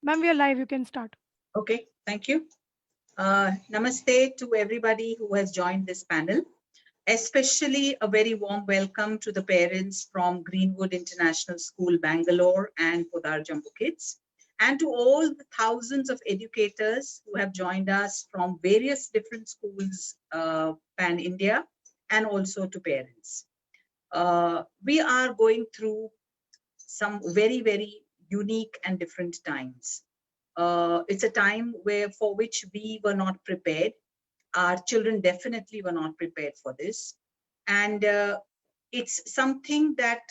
Ma'am, we are live. You can start. Okay, thank you. Namaste to everybody who has joined this panel, especially a very warm welcome to the parents from Greenwood International School, Bangalore and Podar Jambu Kids, and to all the thousands of educators who have joined us from various different schools, pan-India, and also to parents. We are going through some very, very unique and different times. It's a time for which we were not prepared. Our children definitely were not prepared for this. And it's something that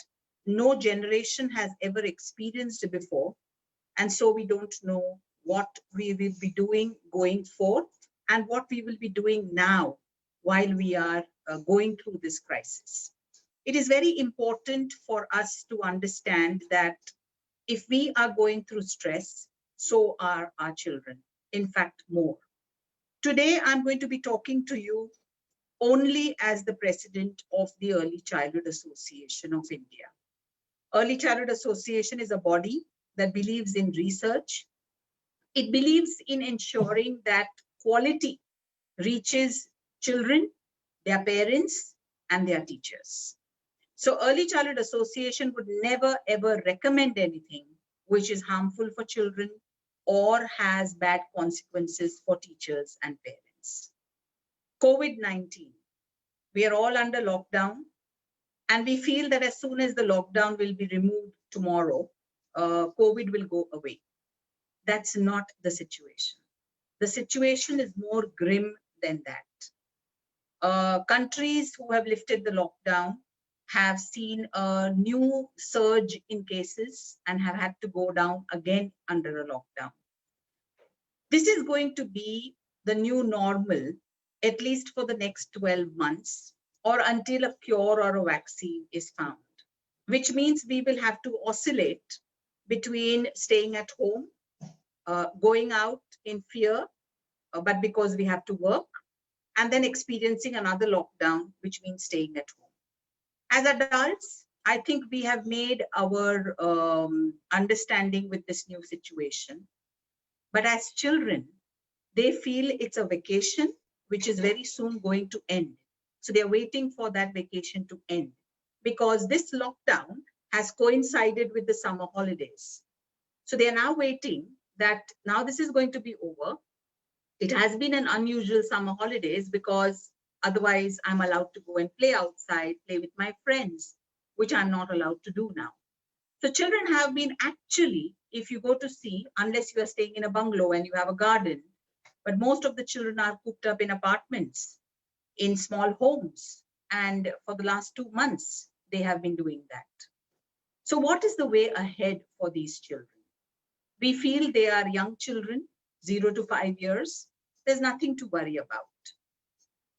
no generation has ever experienced before. And so we don't know what we will be doing going forth and what we will be doing now while we are going through this crisis. It is very important for us to understand that if we are going through stress, so are our children. In fact, more. Today, I'm going to be talking to you only as the president of the Early Childhood Association of India. Early Childhood Association is a body that believes in research. It believes in ensuring that quality reaches children, their parents, and their teachers. So Early Childhood Association would never ever recommend anything which is harmful for children or has bad consequences for teachers and parents. COVID-19, we are all under lockdown, and we feel that as soon as the lockdown will be removed tomorrow, COVID will go away. That's not the situation. The situation is more grim than that. Countries who have lifted the lockdown have seen a new surge in cases and have had to go down again under a lockdown. This is going to be the new normal, at least for the next 12 months, or until a cure or a vaccine is found, which means we will have to oscillate between staying at home, going out in fear, but because we have to work, and then experiencing another lockdown, which means staying at home. As adults, I think we have made our understanding with this new situation. But as children, they feel it's a vacation, which is very soon going to end. So they're waiting for that vacation to end because this lockdown has coincided with the summer holidays. So they are now waiting that now this is going to be over. It has been an unusual summer holidays because otherwise, I'm allowed to go and play outside, play with my friends, which I'm not allowed to do now. So children have been actually, if you go to see, unless you are staying in a bungalow and you have a garden, but most of the children are cooped up in apartments, in small homes. And for the last 2 months, they have been doing that. So what is the way ahead for these children? We feel they are young children, 0 to 5 years. There's nothing to worry about.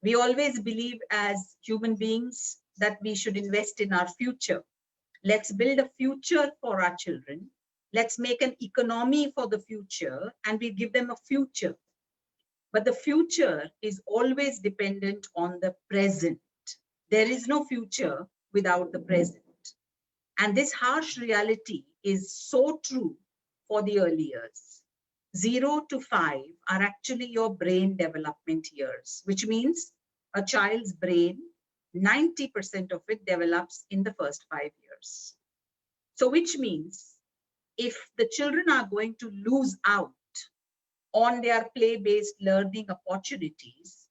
We always believe as human beings that we should invest in our future. Let's build a future for our children. Let's make an economy for the future and we give them a future. But the future is always dependent on the present. There is no future without the present. And this harsh reality is so true for the early years. 0 to 5 are actually your brain development years, which means a child's brain, 90% of it develops in the first 5 years. So which means if the children are going to lose out on their play-based learning opportunities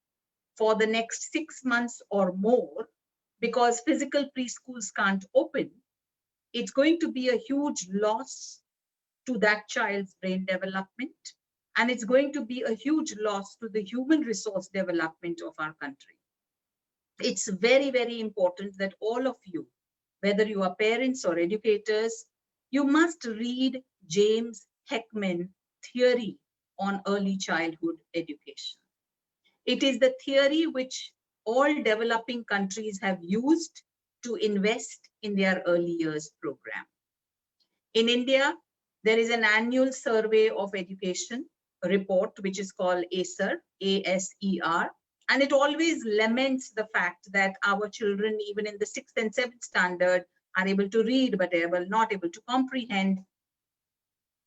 for the next 6 months or more, because physical preschools can't open, it's going to be a huge loss to that child's brain development. And it's going to be a huge loss to the human resource development of our country. It's very, very important that all of you, whether you are parents or educators, you must read James Heckman theory on early childhood education. It is the theory which all developing countries have used to invest in their early years program. In India, there is an annual survey of education report, which is called ACER, A-S-E-R, and it always laments the fact that our children, even in the 6th and 7th standard, are able to read, but they are not able to comprehend.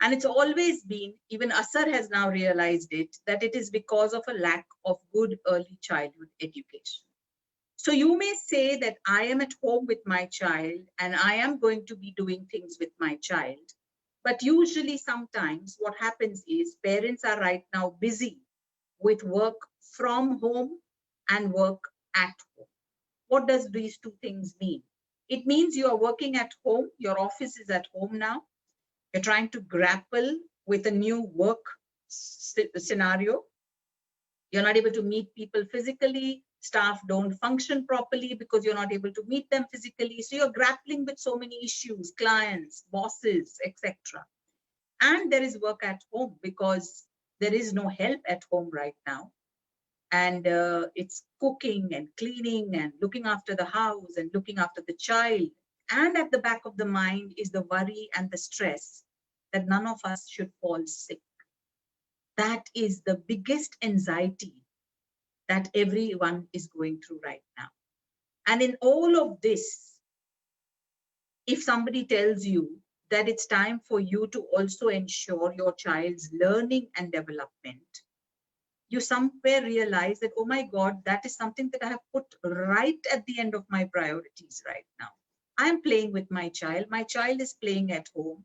And it's always been, even ASER has now realized it, that it is because of a lack of good early childhood education. So you may say that I am at home with my child and I am going to be doing things with my child. But usually sometimes what happens is parents are right now busy with work from home and work at home. What does these two things mean? It means you are working at home, your office is at home now, you're trying to grapple with a new work scenario. You're not able to meet people physically. Staff don't function properly because you're not able to meet them physically. So you're grappling with so many issues, clients, bosses, etc. And there is work at home because there is no help at home right now. And it's cooking and cleaning and looking after the house and looking after the child. And at the back of the mind is the worry and the stress that none of us should fall sick. That is the biggest anxiety that everyone is going through right now. And in all of this, if somebody tells you that it's time for you to also ensure your child's learning and development, you somewhere realize that, oh my God, that is something that I have put right at the end of my priorities right now. I am playing with my child. My child is playing at home.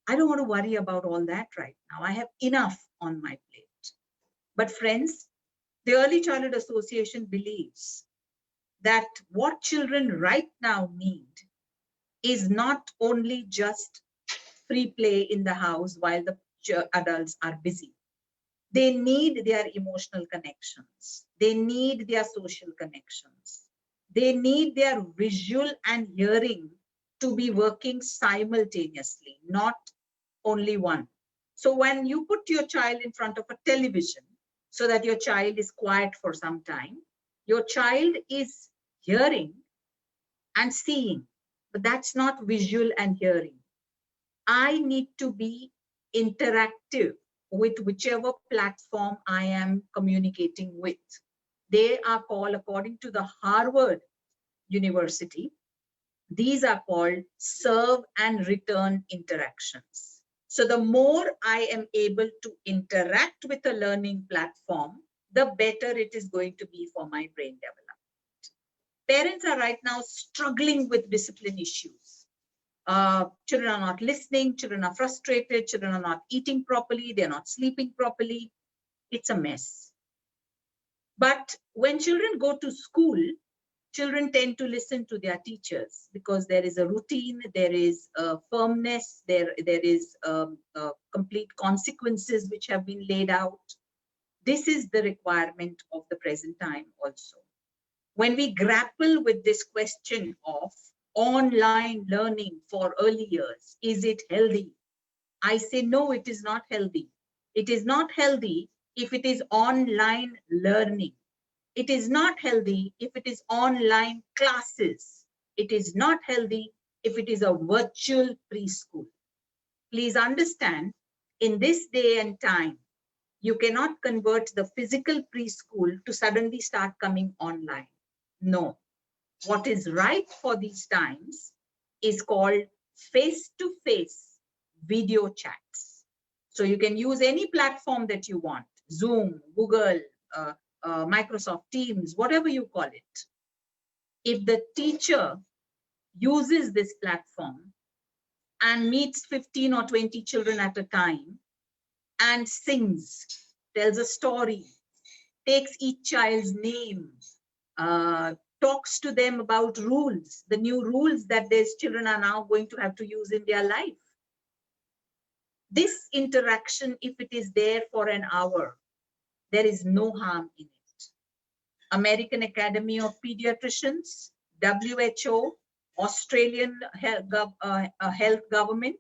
I don't want to worry about all that right now. I have enough on my plate. But friends, the Early Childhood Association believes that what children right now need is not only just free play in the house while the adults are busy. They need their emotional connections. They need their social connections. They need their visual and hearing to be working simultaneously, not only one. So when you put your child in front of a television so that your child is quiet for some time, your child is hearing and seeing, but that's not visual and hearing. I need to be interactive with whichever platform I am communicating with. They are called, according to the Harvard University, these are called serve and return interactions. So the more I am able to interact with a learning platform, the better it is going to be for my brain development. Parents are right now struggling with discipline issues. Children are not listening, children are frustrated, children are not eating properly, they're not sleeping properly. It's a mess. But when children go to school, children tend to listen to their teachers because there is a routine, there is a firmness, there is complete consequences which have been laid out. This is the requirement of the present time also. When we grapple with this question of online learning for early years, is it healthy? I say no, it is not healthy. It is not healthy if it is online learning. It is not healthy if it is online classes. It is not healthy if it is a virtual preschool. Please understand, in this day and time, you cannot convert the physical preschool to suddenly start coming online. No. What is right for these times is called face-to-face video chats. So you can use any platform that you want, Zoom, Google, Microsoft Teams, whatever you call it. If the teacher uses this platform and meets 15 or 20 children at a time and sings, tells a story, takes each child's name, talks to them about rules, the new rules that these children are now going to have to use in their life. This interaction, if it is there for an hour, there is no harm in it. American Academy of Pediatricians, WHO, Australian health government,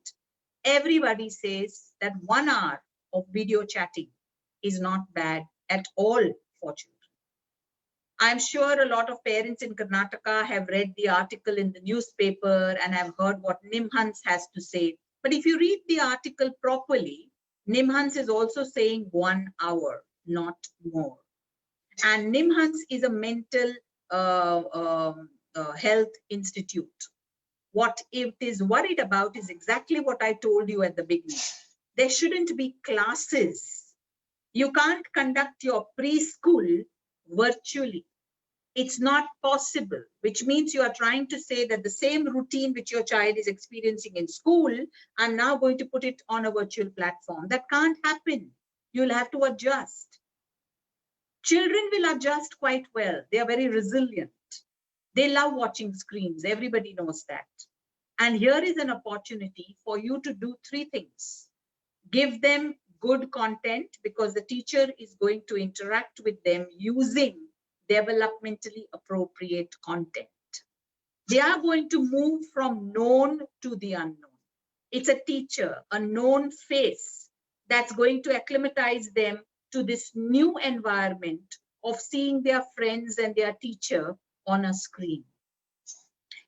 everybody says that 1 hour of video chatting is not bad at all for children. I'm sure a lot of parents in Karnataka have read the article in the newspaper and have heard what Nimhans has to say. But if you read the article properly, Nimhans is also saying 1 hour, not more. And Nimhans is a mental health institute. What it is worried about is exactly what I told you at the beginning. There shouldn't be classes. You can't conduct your preschool virtually. It's not possible, which means you are trying to say that the same routine which your child is experiencing in school, I'm now going to put it on a virtual platform. That can't happen. You'll have to adjust. Children will adjust quite well. They are very resilient. They love watching screens. Everybody knows that. And here is an opportunity for you to do three things. Give them good content because the teacher is going to interact with them using developmentally appropriate content. They are going to move from known to the unknown. It's a teacher, a known face that's going to acclimatize them to this new environment of seeing their friends and their teacher on a screen.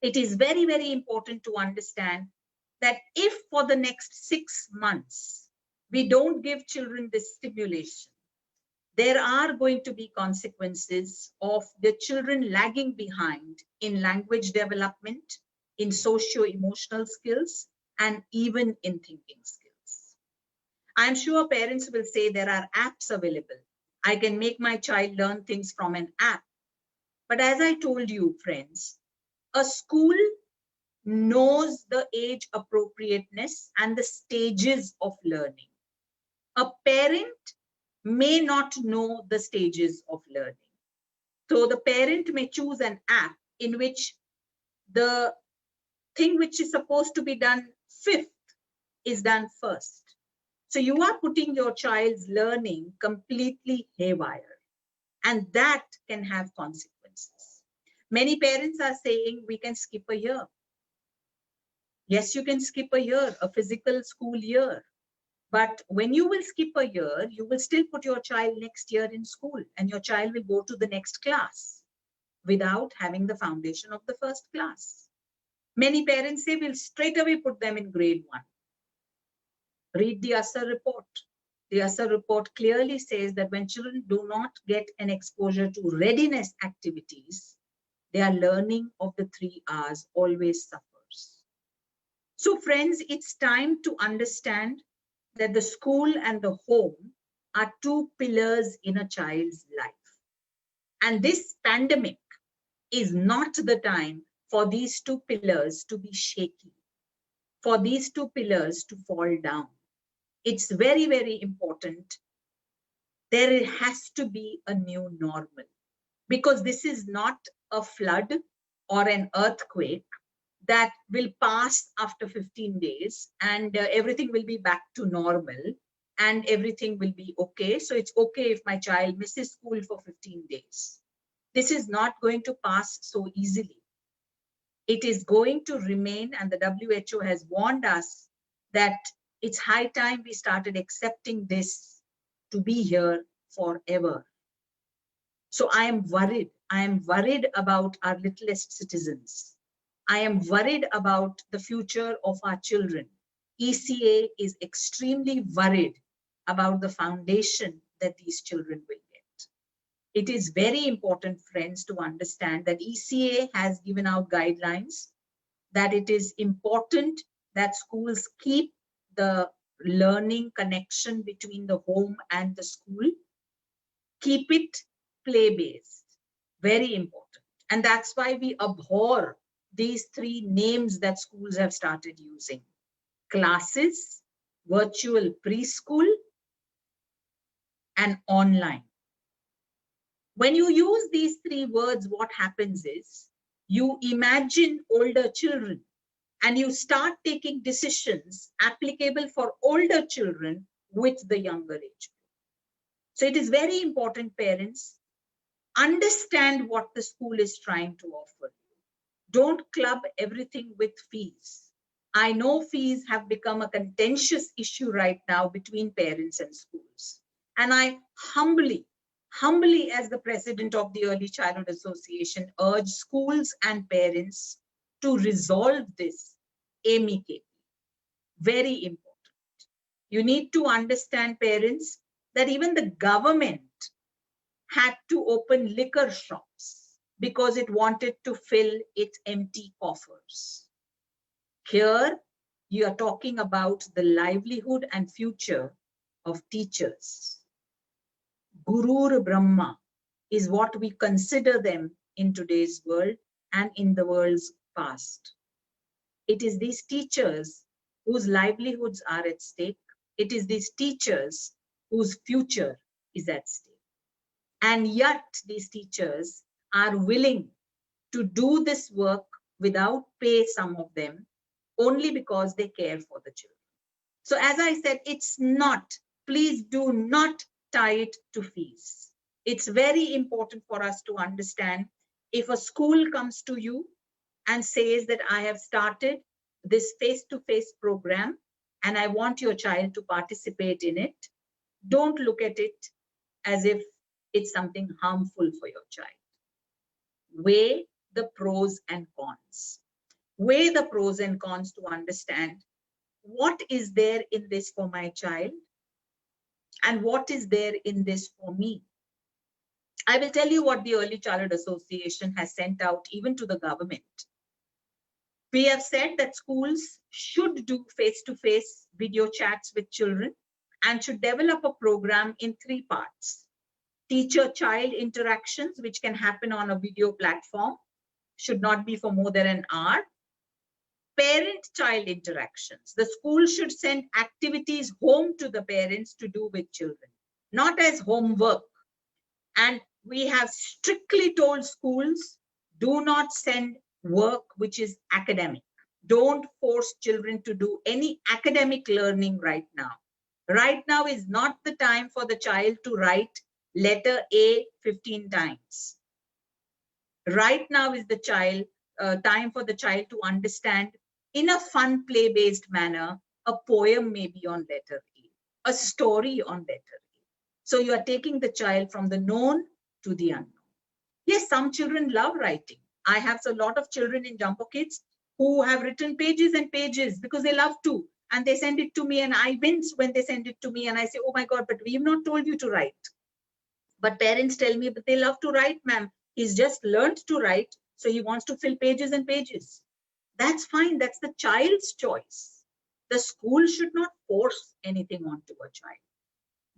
It is very, very important to understand that if for the next 6 months, we don't give children this stimulation, there are going to be consequences of the children lagging behind in language development, in socio-emotional skills, and even in thinking skills. I'm sure parents will say there are apps available. I can make my child learn things from an app. But as I told you, friends, a school knows the age appropriateness and the stages of learning. A parent may not know the stages of learning. So the parent may choose an app in which the thing which is supposed to be done fifth is done first. So you are putting your child's learning completely haywire, and that can have consequences. Many parents are saying we can skip a year. Yes, you can skip a year, a physical school year. But when you will skip a year, you will still put your child next year in school and your child will go to the next class without having the foundation of the first class. Many parents say we'll straight away put them in grade 1. Read the APER report. The APER report clearly says that when children do not get an exposure to readiness activities, their learning of the 3 R's always suffers. So friends, it's time to understand that the school and the home are 2 pillars in a child's life. And this pandemic is not the time for these 2 pillars to be shaky, for these 2 pillars to fall down. It's very, very important. There has to be a new normal because this is not a flood or an earthquake that will pass after 15 days and everything will be back to normal and everything will be okay. So it's okay if my child misses school for 15 days. This is not going to pass so easily. It is going to remain, and the WHO has warned us that it's high time we started accepting this to be here forever. So I am worried. I am worried about our littlest citizens. I am worried about the future of our children. E.C.A. is extremely worried about the foundation that these children will get. It is very important, friends, to understand that E.C.A. has given out guidelines that it is important that schools keep the learning connection between the home and the school. Keep it play-based, very important. And that's why we abhor these 3 names that schools have started using: classes, virtual preschool, and online. When you use these 3 words, what happens is you imagine older children and you start taking decisions applicable for older children with the younger age. So it is very important, parents, understand what the school is trying to offer. Don't club everything with fees. I know fees have become a contentious issue right now between parents and schools. And I humbly as the president of the Early Childhood Association, urge schools and parents to resolve this amicably. Very important. You need to understand, parents, that even the government had to open liquor shops because it wanted to fill its empty coffers. Here, You are talking about the livelihood and future of teachers. Gurur Brahma is what we consider them in today's world and in the world's past. It is these teachers whose livelihoods are at stake. It is these teachers whose future is at stake. And yet these teachers are willing to do this work without pay, some of them, only because they care for the children. So as I said, it's not, please do not tie it to fees. It's very important for us to understand, if a school comes to you and says that I have started this face-to-face program and I want your child to participate in it, don't look at it as if it's something harmful for your child. Weigh the pros and cons. Weigh the pros and cons to understand what is there in this for my child and what is there in this for me. I will tell you what the Early Childhood Association has sent out even to the government. We have said that schools should do face-to-face video chats with children and should develop a program in 3 parts. Teacher-child interactions, which can happen on a video platform, should not be for more than an hour. Parent-child interactions. The school should send activities home to the parents to do with children, not as homework. And we have strictly told schools, do not send work which is academic. Don't force children to do any academic learning right now. Right now is not the time for the child to write letter A 15 times. Right now is the time for the child to understand in a fun play-based manner, a poem may be on letter A, a story on letter A. So you are taking the child from the known to the unknown. Yes, some children love writing. I have a lot of children in Jumbo Kids who have written pages and pages because they love to, and they send it to me and I wince when they send it to me and I say, oh my God, but we've not told you to write. But parents tell me, but they love to write, ma'am. He's just learned to write, so he wants to fill pages and pages. That's fine. That's the child's choice. The school should not force anything onto a child.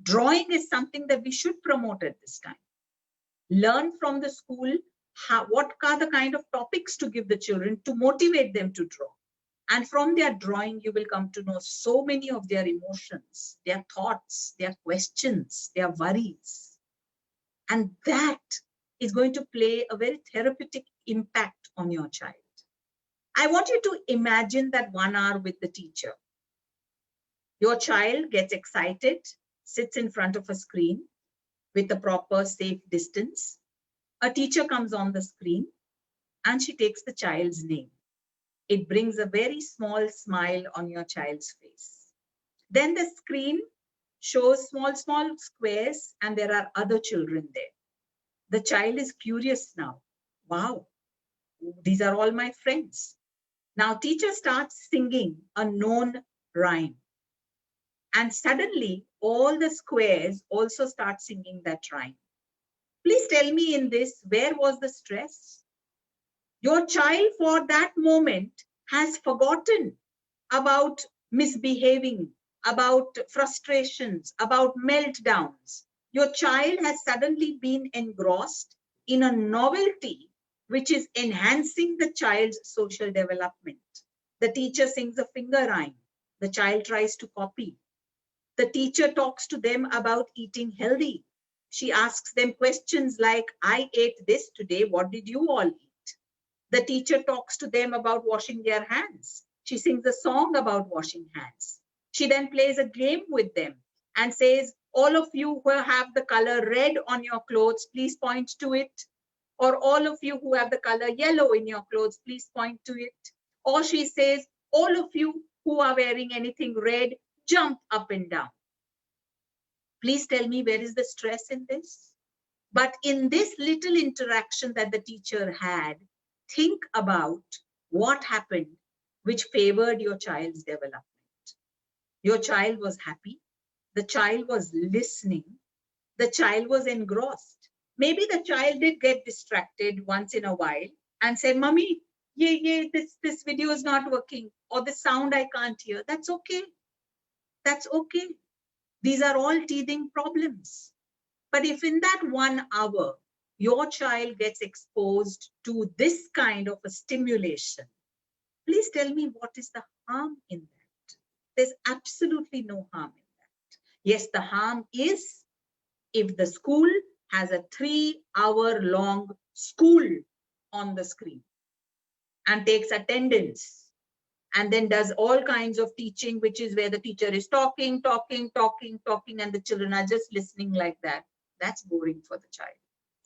Drawing is something that we should promote at this time. Learn from the school what are the kind of topics to give the children to motivate them to draw. And from their drawing, you will come to know so many of their emotions, their thoughts, their questions, their worries. And that is going to play a very therapeutic impact on your child. I want you to imagine that 1 hour with the teacher. Your child gets excited, sits in front of a screen with a proper safe distance. A teacher comes on the screen and she takes the child's name. It brings a very small smile on your child's face. Then the screen shows small squares and there are other children there. The child is curious now. Wow, these are all my friends. Now teacher starts singing a known rhyme. And suddenly all the squares also start singing that rhyme. Please tell me in this, where was the stress? Your child for that moment has forgotten about misbehaving, about frustrations, about meltdowns. Your child has suddenly been engrossed in a novelty which is enhancing the child's social development. The teacher sings a finger rhyme. The child tries to copy. The teacher talks to them about eating healthy. She asks them questions like, I ate this today, what did you all eat? The teacher talks to them about washing their hands. She sings a song about washing hands. She then plays a game with them and says, all of you who have the color red on your clothes, please point to it. Or all of you who have the color yellow in your clothes, please point to it. Or she says, all of you who are wearing anything red, jump up and down. Please tell me, where is the stress in this? But in this little interaction that the teacher had, think about what happened which favored your child's development. Your child was happy. The child was listening. The child was engrossed. Maybe the child did get distracted once in a while and said, Mommy, this video is not working, or the sound I can't hear. That's okay. That's okay. These are all teething problems. But if in that 1 hour, your child gets exposed to this kind of a stimulation, please tell me what is the harm in that? There's absolutely no harm in that. Yes, the harm is if the school has a 3-hour-long school on the screen and takes attendance and then does all kinds of teaching, which is where the teacher is talking, and the children are just listening like that. That's boring for the child.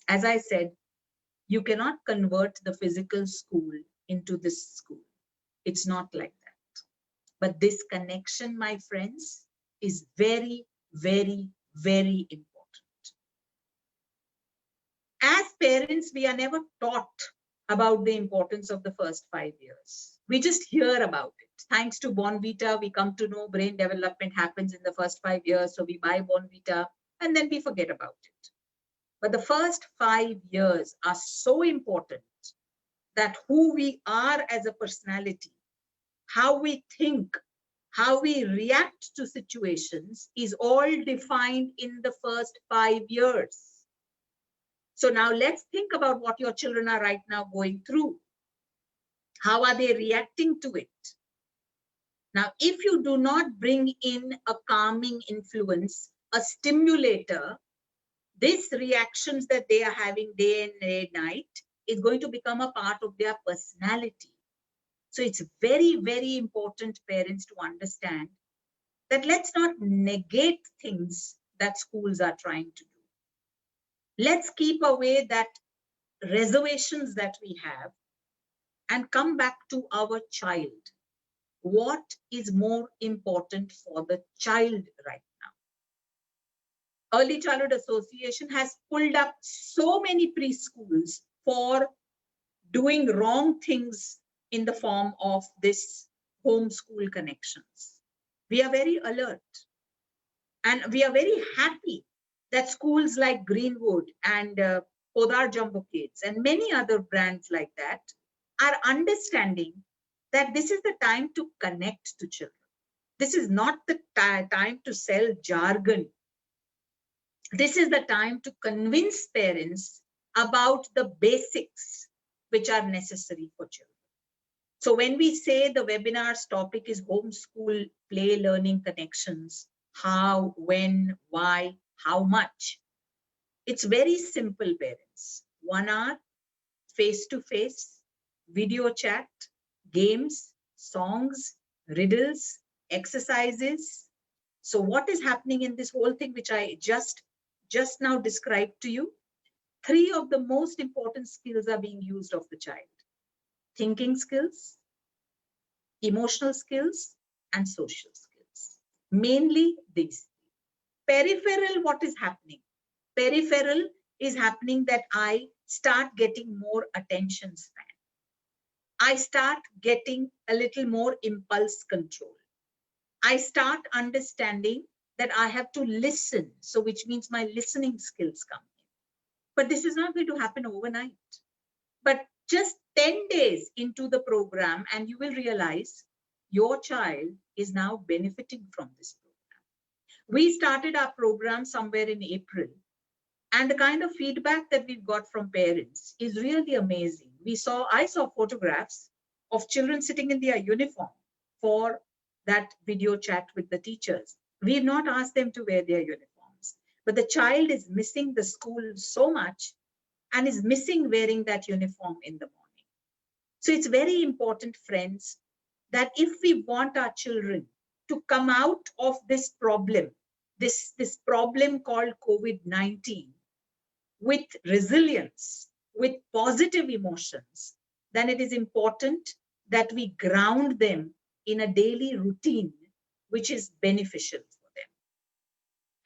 As I said, you cannot convert the physical school into this school. It's not like that. But this connection, my friends, is very, very, very important. As parents, we are never taught about the importance of the first 5 years. We just hear about it. Thanks to Bonvita, we come to know brain development happens in the first 5 years. So we buy Bonvita and then we forget about it. But the first 5 years are so important that who we are as a personality, how we think, how we react to situations is all defined in the first 5 years. So now let's think about what your children are right now going through. How are they reacting to it? Now, if you do not bring in a calming influence, a stimulator, these reactions that they are having day and day, night is going to become a part of their personality. So it's very, very important, parents, to understand that let's not negate things that schools are trying to do. Let's keep away that reservations that we have and come back to our child. What is more important for the child right now? Early Childhood Association has pulled up so many preschools for doing wrong things in the form of this homeschool connections. We are very alert and we are very happy that schools like Greenwood and Podar Jumbo Kids and many other brands like that are understanding that this is the time to connect to children. This is not the time to sell jargon. This is the time to convince parents about the basics which are necessary for children. So when we say the webinar's topic is homeschool play learning connections, how, when, why, how much, it's very simple, parents. 1 hour, face-to-face, video chat, games, songs, riddles, exercises. So what is happening in this whole thing, which I just now described to you? 3 of the most important skills are being used of the child. Thinking skills, emotional skills, and social skills. Mainly these. Peripheral, what is happening? Peripheral is happening that I start getting more attention span. I start getting a little more impulse control. I start understanding that I have to listen. So which means my listening skills come in. But this is not going to happen overnight. But just 10 days into the program and you will realize your child is now benefiting from this program. We started our program somewhere in April. And the kind of feedback that we've got from parents is really amazing. I saw photographs of children sitting in their uniform for that video chat with the teachers. We've not asked them to wear their uniforms, but the child is missing the school so much and is missing wearing that uniform in the morning. So it's very important, friends, that if we want our children to come out of this problem, this problem called COVID-19, with resilience, with positive emotions, then it is important that we ground them in a daily routine which is beneficial for them.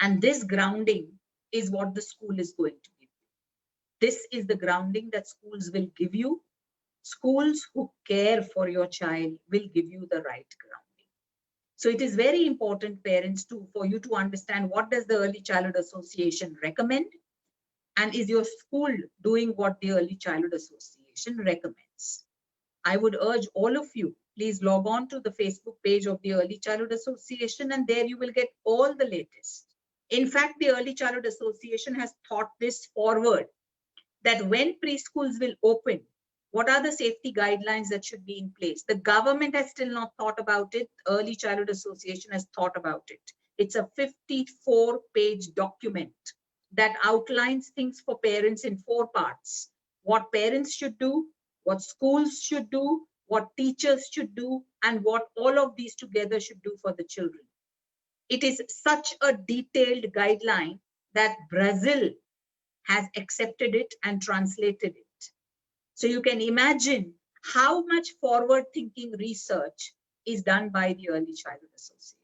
And this grounding is what the school is going to give you. This is the grounding that schools will give you. Schools who care for your child will give you the right grounding. So it is very important, parents, for you to understand what does the Early Childhood Association recommend, and is your school doing what the Early Childhood Association recommends. I would urge all of you, please log on to the Facebook page of the Early Childhood Association, and there you will get all the latest. In fact, the Early Childhood Association has thought this forward, that when preschools will open, what are the safety guidelines that should be in place? The government has still not thought about it. Early Childhood Association has thought about it. It's a 54-page document that outlines things for parents in 4 parts. What parents should do, what schools should do, what teachers should do, and what all of these together should do for the children. It is such a detailed guideline that Brazil has accepted it and translated it. So you can imagine how much forward-thinking research is done by the Early Childhood Association.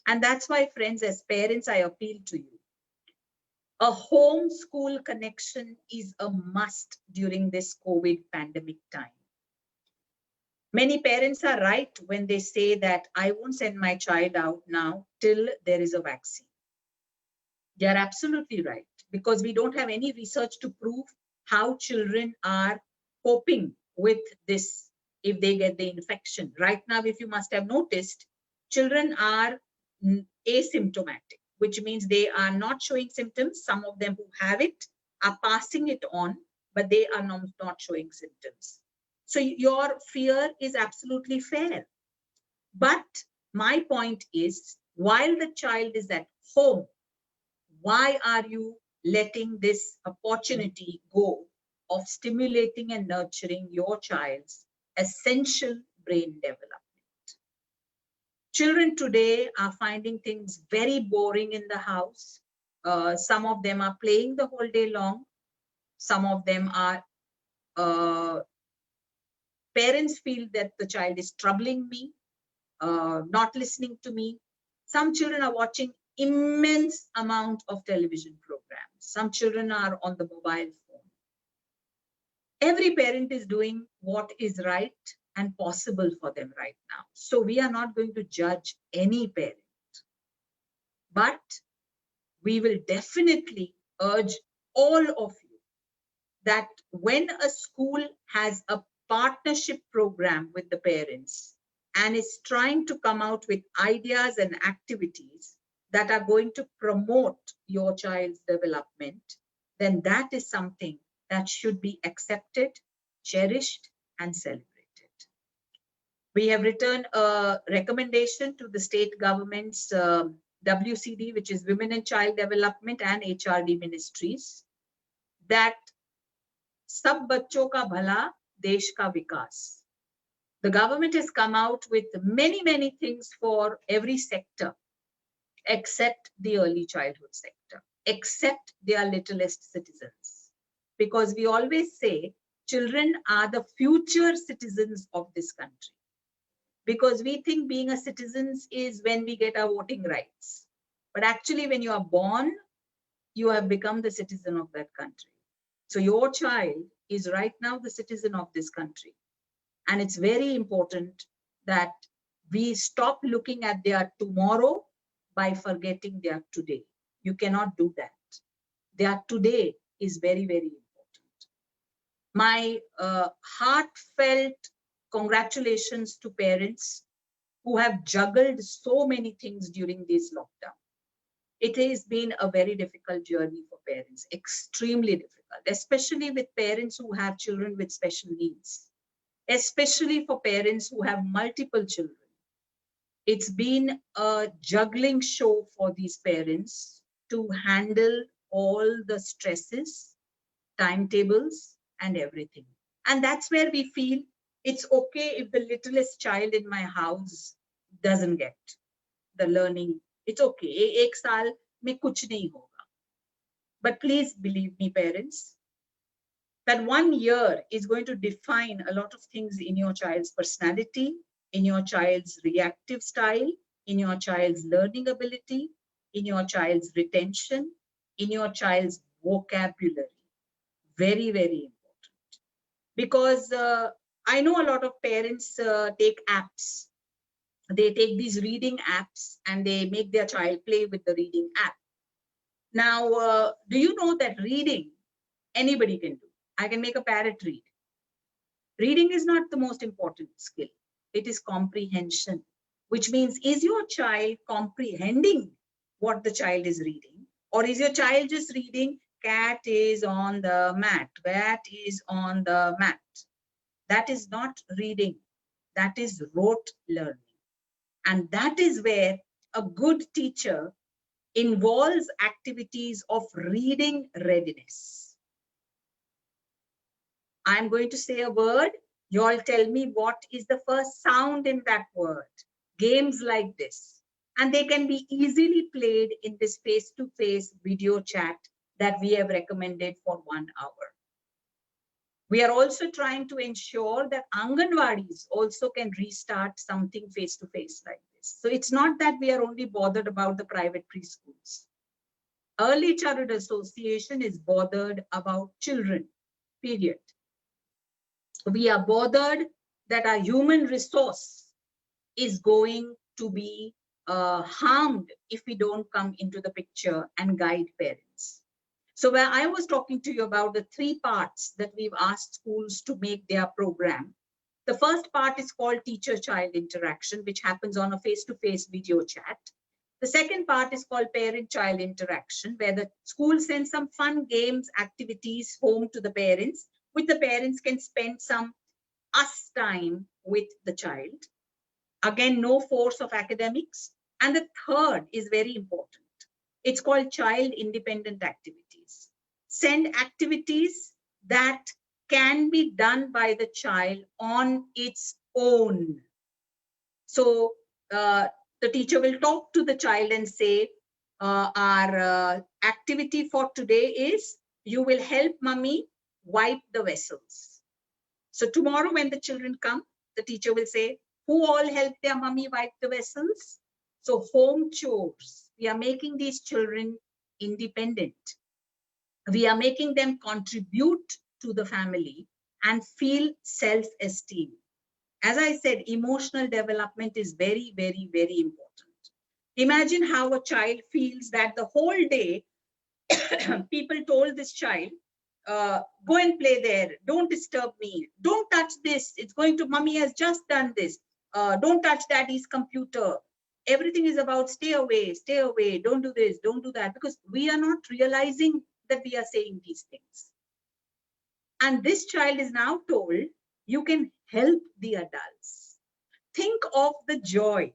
And that's why, friends, as parents, I appeal to you. A home school connection is a must during this COVID pandemic time. Many parents are right when they say that I won't send my child out now till there is a vaccine. They are absolutely right, because we don't have any research to prove how children are coping with this if they get the infection. Right now, if you must have noticed, children are asymptomatic, which means they are not showing symptoms. Some of them who have it are passing it on, but they are not showing symptoms. So your fear is absolutely fair. But my point is, while the child is at home, why are you letting this opportunity go of stimulating and nurturing your child's essential brain development? Children today are finding things very boring in the house. Some of them are playing the whole day long. Some of them are, parents feel that the child is troubling me, not listening to me. Some children are watching immense amount of television programs. Some children are on the mobile phone. Every parent is doing what is right and possible for them right now. So we are not going to judge any parent. But we will definitely urge all of you that when a school has a partnership program with the parents and is trying to come out with ideas and activities that are going to promote your child's development, then that is something that should be accepted, cherished, and celebrated. We have written a recommendation to the state government's WCD, which is Women and Child Development, and HRD ministries, that sab bachcho ka bhala, desh ka vikas. The government has come out with many things for every sector, except the early childhood sector, except their littlest citizens. Because we always say children are the future citizens of this country. Because we think being a citizen is when we get our voting rights. But actually, when you are born, you have become the citizen of that country. So your child is right now the citizen of this country. And it's very important that we stop looking at their tomorrow by forgetting their today. You cannot do that. Their today is very important. My heartfelt congratulations to parents who have juggled so many things during this lockdown. It has been a very difficult journey for parents, extremely difficult, especially with parents who have children with special needs, especially for parents who have multiple children. It's been a juggling show for these parents to handle all the stresses, timetables, and everything. And that's where we feel it's okay if the littlest child in my house doesn't get the learning. It's okay. Ek saal mein kuch nahi hoga. But please believe me, parents, that 1 year is going to define a lot of things in your child's personality, in your child's reactive style, in your child's learning ability, in your child's retention, in your child's vocabulary. Very important. Because I know a lot of parents take apps. They take these reading apps and they make their child play with the reading app. Now, do you know that reading, anybody can do? I can make a parrot read. Reading is not the most important skill. It is comprehension, which means, is your child comprehending what the child is reading? Or is your child just reading, cat is on the mat, cat is on the mat? That is not reading. That is rote learning. And that is where a good teacher involves activities of reading readiness. I'm going to say a word. You all tell me what is the first sound in that word. Games like this. And they can be easily played in this face-to-face video chat that we have recommended for 1 hour. We are also trying to ensure that Anganwadis also can restart something face-to-face like this. So it's not that we are only bothered about the private preschools. Early Childhood Association is bothered about children, period. We are bothered that our human resource is going to be harmed if we don't come into the picture and guide parents. So where I was talking to you about the 3 parts that we've asked schools to make their program, the first part is called teacher-child interaction, which happens on a face-to-face video chat. The second part is called parent-child interaction, where the school sends some fun games, activities home to the parents, which the parents can spend some us time with the child. Again, no force of academics. And the third is very important. It's called child independent activities. Send activities that can be done by the child on its own. So the teacher will talk to the child and say, our activity for today is, you will help mommy wipe the vessels. So tomorrow when the children come, the teacher will say, who all help their mommy wipe the vessels? So home chores. We are making these children independent. We are making them contribute to the family and feel self-esteem. As I said, emotional development is very, very, very important. Imagine how a child feels that the whole day, people told this child, go and play there, don't disturb me, don't touch this, it's going to, mommy has just done this, don't touch daddy's computer. Everything is about stay away, don't do this, don't do that, because we are not realizing that we are saying these things. And this child is now told, you can help the adults. Think of the joy.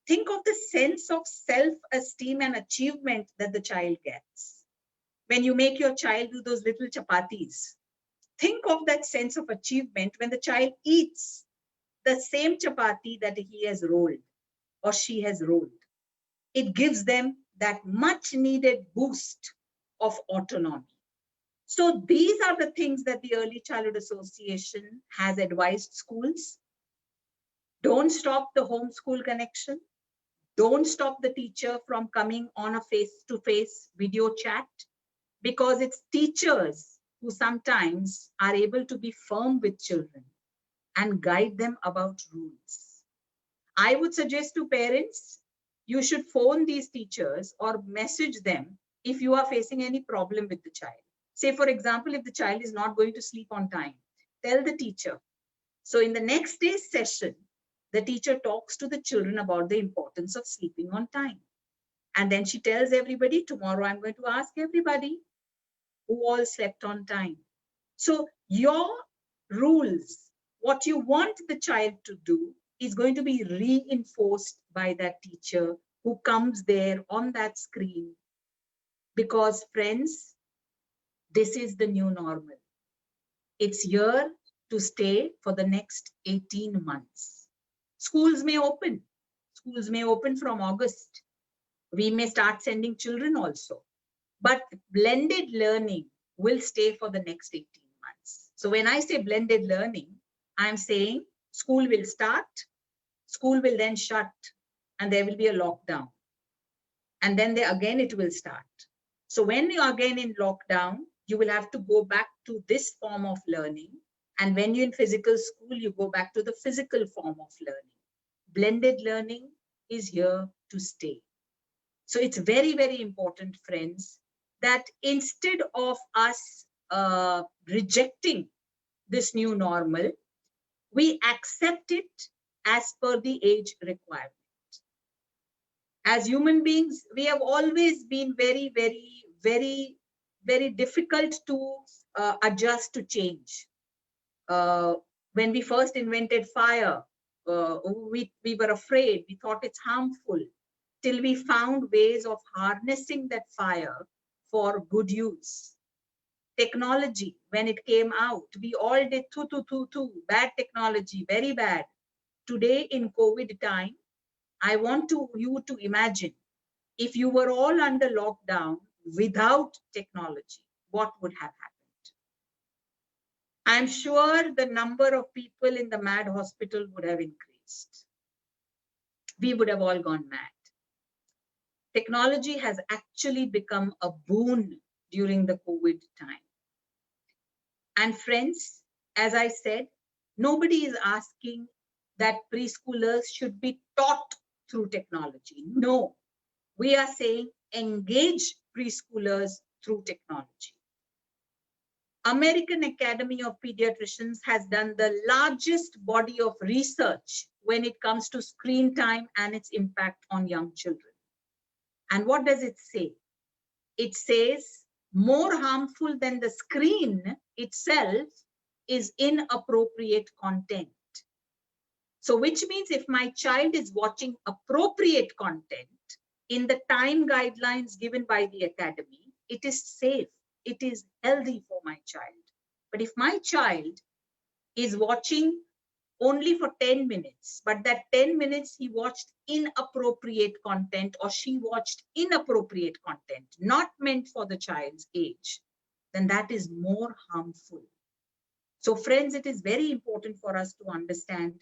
Think of the sense of self-esteem and achievement that the child gets. When you make your child do those little chapatis, think of that sense of achievement when the child eats the same chapati that he has rolled or she has rolled. It gives them that much needed boost of autonomy. So these are the things that the Early Childhood Association has advised schools. Don't stop the homeschool connection. Don't stop the teacher from coming on a face-to-face video chat, because it's teachers who sometimes are able to be firm with children and guide them about rules. I would suggest to parents, you should phone these teachers or message them if you are facing any problem with the child. Say, for example, if the child is not going to sleep on time, tell the teacher. So in the next day's session, the teacher talks to the children about the importance of sleeping on time. And then she tells everybody, tomorrow I'm going to ask everybody who all slept on time. So your rules, what you want the child to do, is going to be reinforced by that teacher who comes there on that screen. Because friends, this is the new normal. It's here to stay for the next 18 months. Schools may open. Schools may open from August. We may start sending children also. But blended learning will stay for the next 18 months. So when I say blended learning, I'm saying school will start, school will then shut, and there will be a lockdown. And then again it will start. So when you are again in lockdown, you will have to go back to this form of learning. And when you're in physical school, you go back to the physical form of learning. Blended learning is here to stay. So it's very, very important, friends, that instead of us rejecting this new normal, We accept it as per the age requirement. As human beings, we have always been very, very, very, very difficult to adjust to change. When we first invented fire, we were afraid, we thought it's harmful, till we found ways of harnessing that fire for good use. Technology, when it came out, we all did bad technology, very bad. Today in COVID time, I want you to imagine if you were all under lockdown without technology, what would have happened? I'm sure the number of people in the mad hospital would have increased. We would have all gone mad. Technology has actually become a boon during the COVID time. And friends, as I said, nobody is asking that preschoolers should be taught through technology. No, we are saying engage preschoolers through technology. American Academy of Pediatricians has done the largest body of research when it comes to screen time and its impact on young children. And what does it say? It says more harmful than the screen itself is inappropriate content. So which means if my child is watching appropriate content in the time guidelines given by the academy, it is safe, it is healthy for my child. But if my child is watching only for 10 minutes, but that 10 minutes he watched inappropriate content or she watched inappropriate content, not meant for the child's age, then that is more harmful. So friends, it is very important for us to understand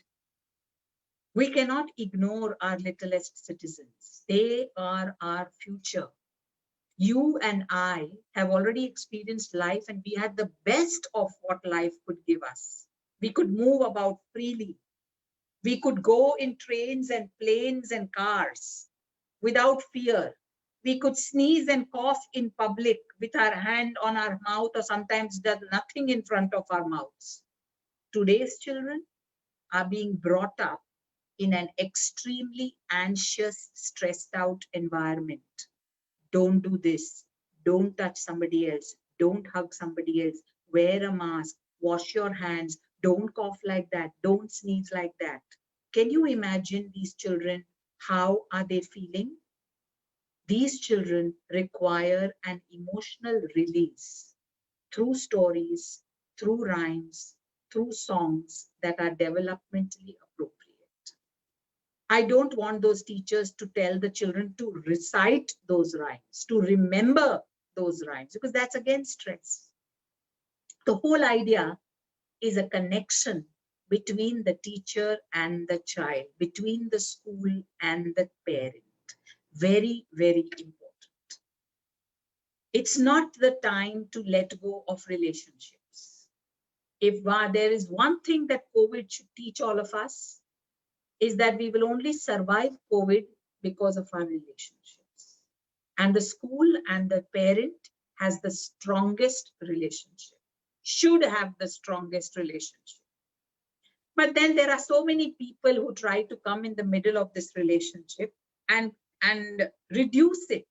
we cannot ignore our littlest citizens. They are our future. You and I have already experienced life and we had the best of what life could give us. We could move about freely. We could go in trains and planes and cars without fear. We could sneeze and cough in public with our hand on our mouth or sometimes there's nothing in front of our mouths. Today's children are being brought up in an extremely anxious, stressed out environment. Don't do this. Don't touch somebody else. Don't hug somebody else. Wear a mask. Wash your hands. Don't cough like that. Don't sneeze like that. Can you imagine these children? How are they feeling? These children require an emotional release through stories, through rhymes, through songs that are developmentally appropriate. I don't want those teachers to tell the children to recite those rhymes, to remember those rhymes, because that's again stress. The whole idea is a connection between the teacher and the child, between the school and the parent. Very, very important. It's not the time to let go of relationships. If there is one thing that COVID should teach all of us, is that we will only survive COVID because of our relationships. And the school and the parent has the strongest relationship, should have the strongest relationship. But then there are so many people who try to come in the middle of this relationship and reduce it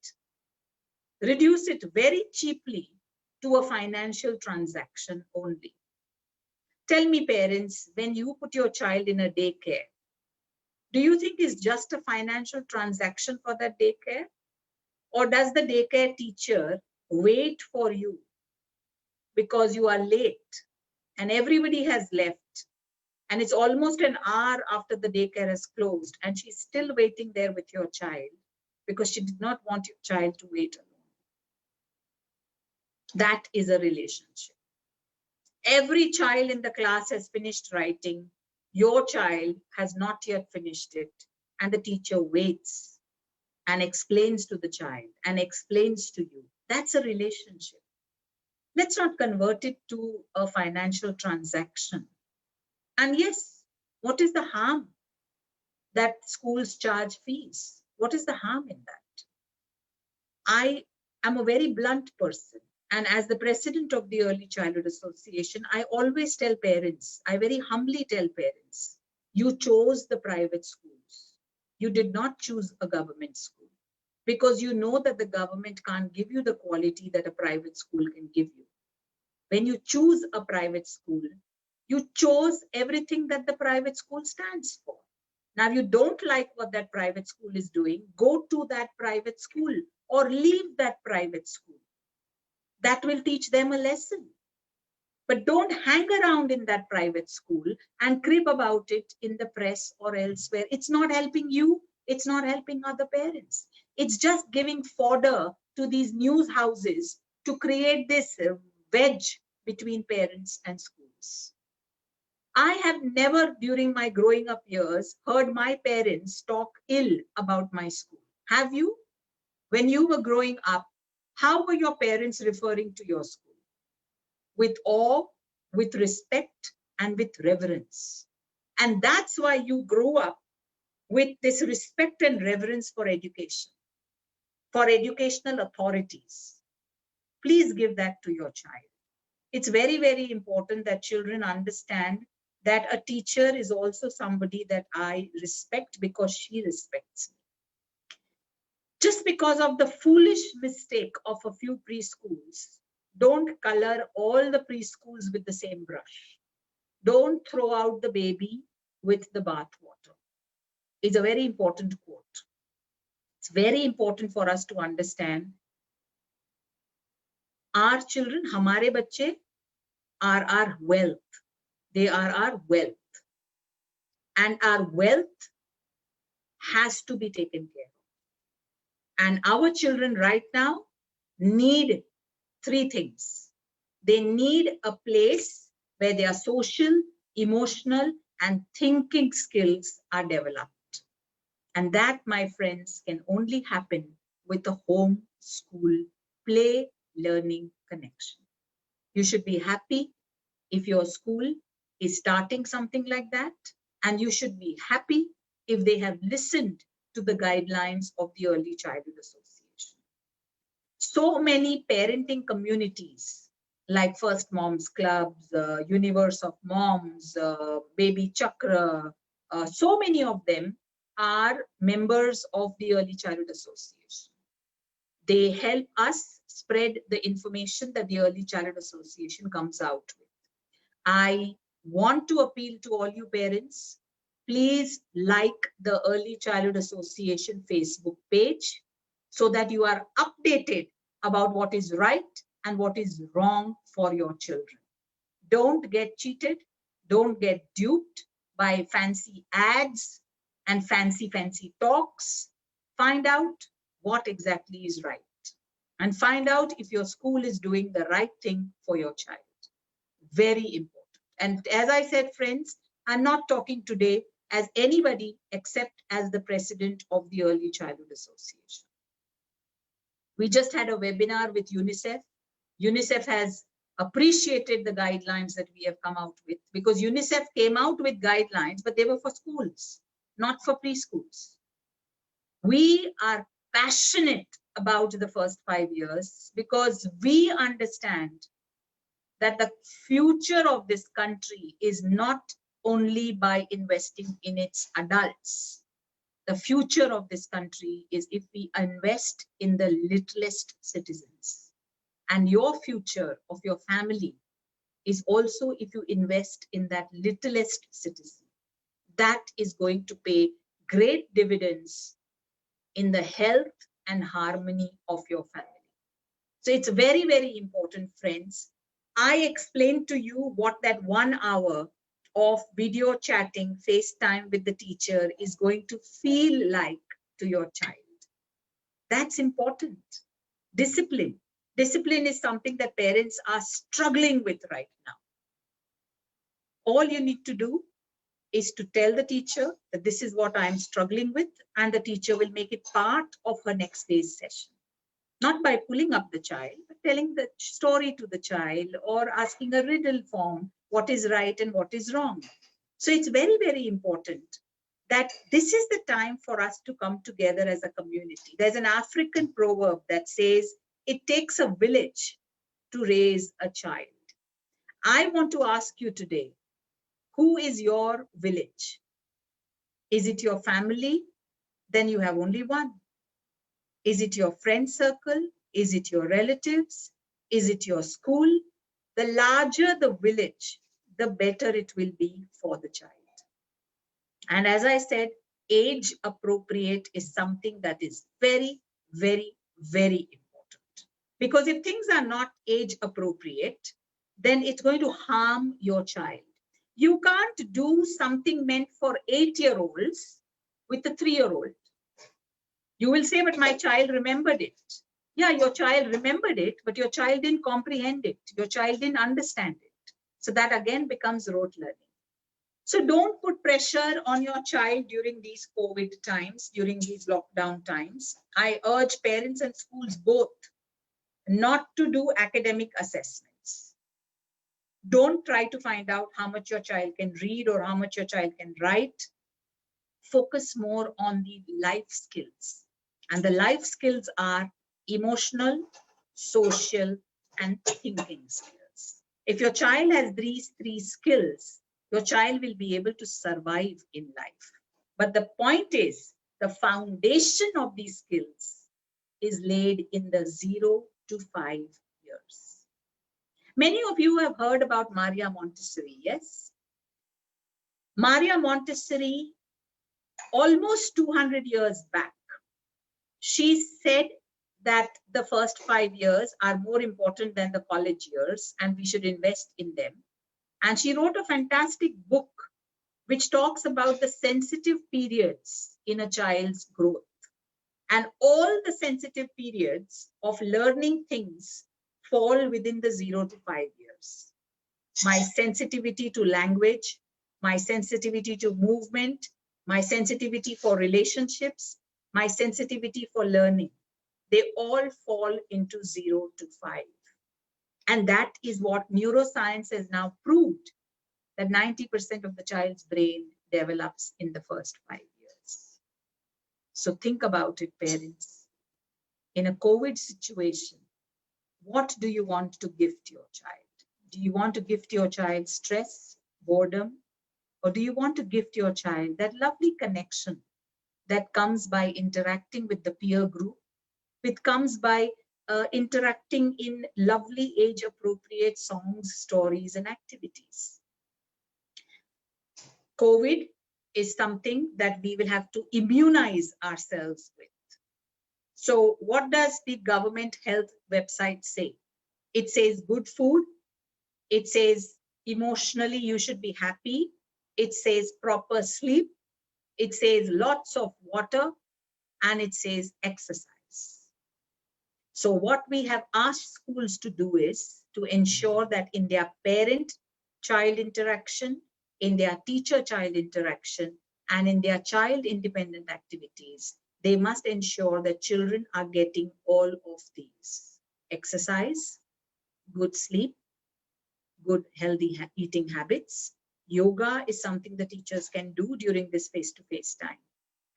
very cheaply to a financial transaction only. Tell me, parents, when you put your child in a daycare, do you think it's just a financial transaction for that daycare? Or does the daycare teacher wait for you because you are late and everybody has left and it's almost an hour after the daycare has closed and she's still waiting there with your child because she did not want your child to wait alone? That is a relationship. Every child in the class has finished writing. Your child has not yet finished it. And the teacher waits and explains to the child and explains to you. That's a relationship. Let's not convert it to a financial transaction. And yes, what is the harm that schools charge fees? What is the harm in that? I am a very blunt person. And as the president of the Early Childhood Association, I always tell parents, I very humbly tell parents, you chose the private schools. You did not choose a government school because you know that the government can't give you the quality that a private school can give you. When you choose a private school, you chose everything that the private school stands for. Now, if you don't like what that private school is doing, go to that private school or leave that private school. That will teach them a lesson. But don't hang around in that private school and crib about it in the press or elsewhere. It's not helping you. It's not helping other parents. It's just giving fodder to these news houses to create this wedge between parents and schools. I have never, during my growing up years, heard my parents talk ill about my school. Have you? When you were growing up, how were your parents referring to your school? With awe, with respect, and with reverence. And that's why you grew up with this respect and reverence for education, for educational authorities. Please give that to your child. It's very, very important that children understand that a teacher is also somebody that I respect because she respects me. Just because of the foolish mistake of a few preschools, don't color all the preschools with the same brush. Don't throw out the baby with the bathwater. It's a very important quote. It's very important for us to understand our children, hamare bacche, are our wealth. They are our wealth. And our wealth has to be taken care of. And our children right now need three things. They need a place where their social, emotional, and thinking skills are developed. And that, my friends, can only happen with a home, school, play, learning connection. You should be happy if your school is starting something like that. And you should be happy if they have listened to the guidelines of the Early Childhood Association. So many parenting communities like First Moms Clubs, Universe of Moms, Baby Chakra, so many of them are members of the Early Childhood Association. They help us spread the information that the Early Childhood Association comes out with. I want to appeal to all you parents, please like the Early Childhood Association Facebook page so that you are updated about what is right and what is wrong for your children. Don't get cheated. Don't get duped by fancy ads and fancy talks. Find out what exactly is right and find out if your school is doing the right thing for your child. Very important. And as I said, friends, I'm not talking today as anybody except as the president of the Early Childhood Association. We just had a webinar with UNICEF. UNICEF has appreciated the guidelines that we have come out with because UNICEF came out with guidelines, but they were for schools, not for preschools. We are passionate about the first 5 years because we understand that the future of this country is not only by investing in its adults. The future of this country is if we invest in the littlest citizens. And your future of your family is also if you invest in that littlest citizen. That is going to pay great dividends in the health and harmony of your family. So it's very, very important, friends. I explained to you what that 1 hour of video chatting, FaceTime with the teacher is going to feel like to your child. That's important. Discipline. Discipline is something that parents are struggling with right now. All you need to do is to tell the teacher that this is what I'm struggling with, and the teacher will make it part of her next day's session. Not by pulling up the child, but telling the story to the child or asking a riddle form, what is right and what is wrong. So it's very, very important that this is the time for us to come together as a community. There's an African proverb that says, it takes a village to raise a child. I want to ask you today, who is your village? Is it your family? Then you have only one. Is it your friend circle? Is it your relatives? Is it your school? The larger the village, the better it will be for the child. And as I said, age appropriate is something that is very, very, very important. Because if things are not age appropriate, then it's going to harm your child. You can't do something meant for 8-year-olds with a 3-year-old. You will say, but my child remembered it. Yeah, your child remembered it, but your child didn't comprehend it. Your child didn't understand it. So that again becomes rote learning. So don't put pressure on your child during these COVID times, during these lockdown times. I urge parents and schools both not to do academic assessments. Don't try to find out how much your child can read or how much your child can write. Focus more on the life skills. And the life skills are emotional, social, and thinking skills. If your child has these 3 skills, your child will be able to survive in life. But the point is, the foundation of these skills is laid in the 0 to 5 years. Many of you have heard about Maria Montessori, yes? Maria Montessori, almost 200 years back, she said that the first 5 years are more important than the college years and we should invest in them. And she wrote a fantastic book which talks about the sensitive periods in a child's growth. And all the sensitive periods of learning things fall within the 0 to 5 years. My sensitivity to language, my sensitivity to movement, my sensitivity for relationships, my sensitivity for learning, they all fall into 0 to 5. And that is what neuroscience has now proved, that 90% of the child's brain develops in the first 5 years. So think about it, parents. In a COVID situation, what do you want to gift your child? Do you want to gift your child stress, boredom, or do you want to gift your child that lovely connection that comes by interacting with the peer group, which comes by interacting in lovely age-appropriate songs, stories, and activities? COVID is something that we will have to immunize ourselves with. So what does the government health website say? It says good food. It says emotionally you should be happy. It says proper sleep. It says lots of water. And it says exercise. So what we have asked schools to do is to ensure that in their parent-child interaction, in their teacher-child interaction, and in their child-independent activities, they must ensure that children are getting all of these: exercise, good sleep, good healthy eating habits. Yoga is something the teachers can do during this face-to-face time,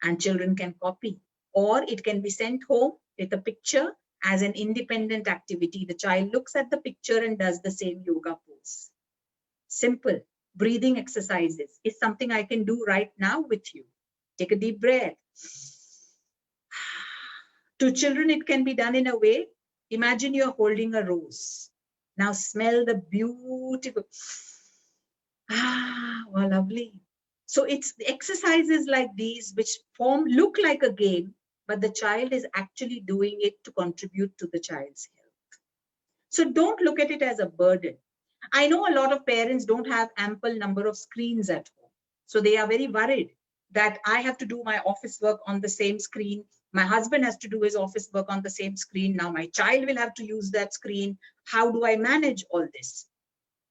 and children can copy, or it can be sent home with a picture as an independent activity. The child looks at the picture and does the same yoga pose. Simple. Breathing exercises is something I can do right now with you. Take a deep breath. To children, it can be done in a way. Imagine you're holding a rose. Now smell the beautiful. Wow, lovely. So it's exercises like these which look like a game, but the child is actually doing it to contribute to the child's health. So don't look at it as a burden. I know a lot of parents don't have ample number of screens at home. So they are very worried that I have to do my office work on the same screen. My husband has to do his office work on the same screen. Now my child will have to use that screen. How do I manage all this?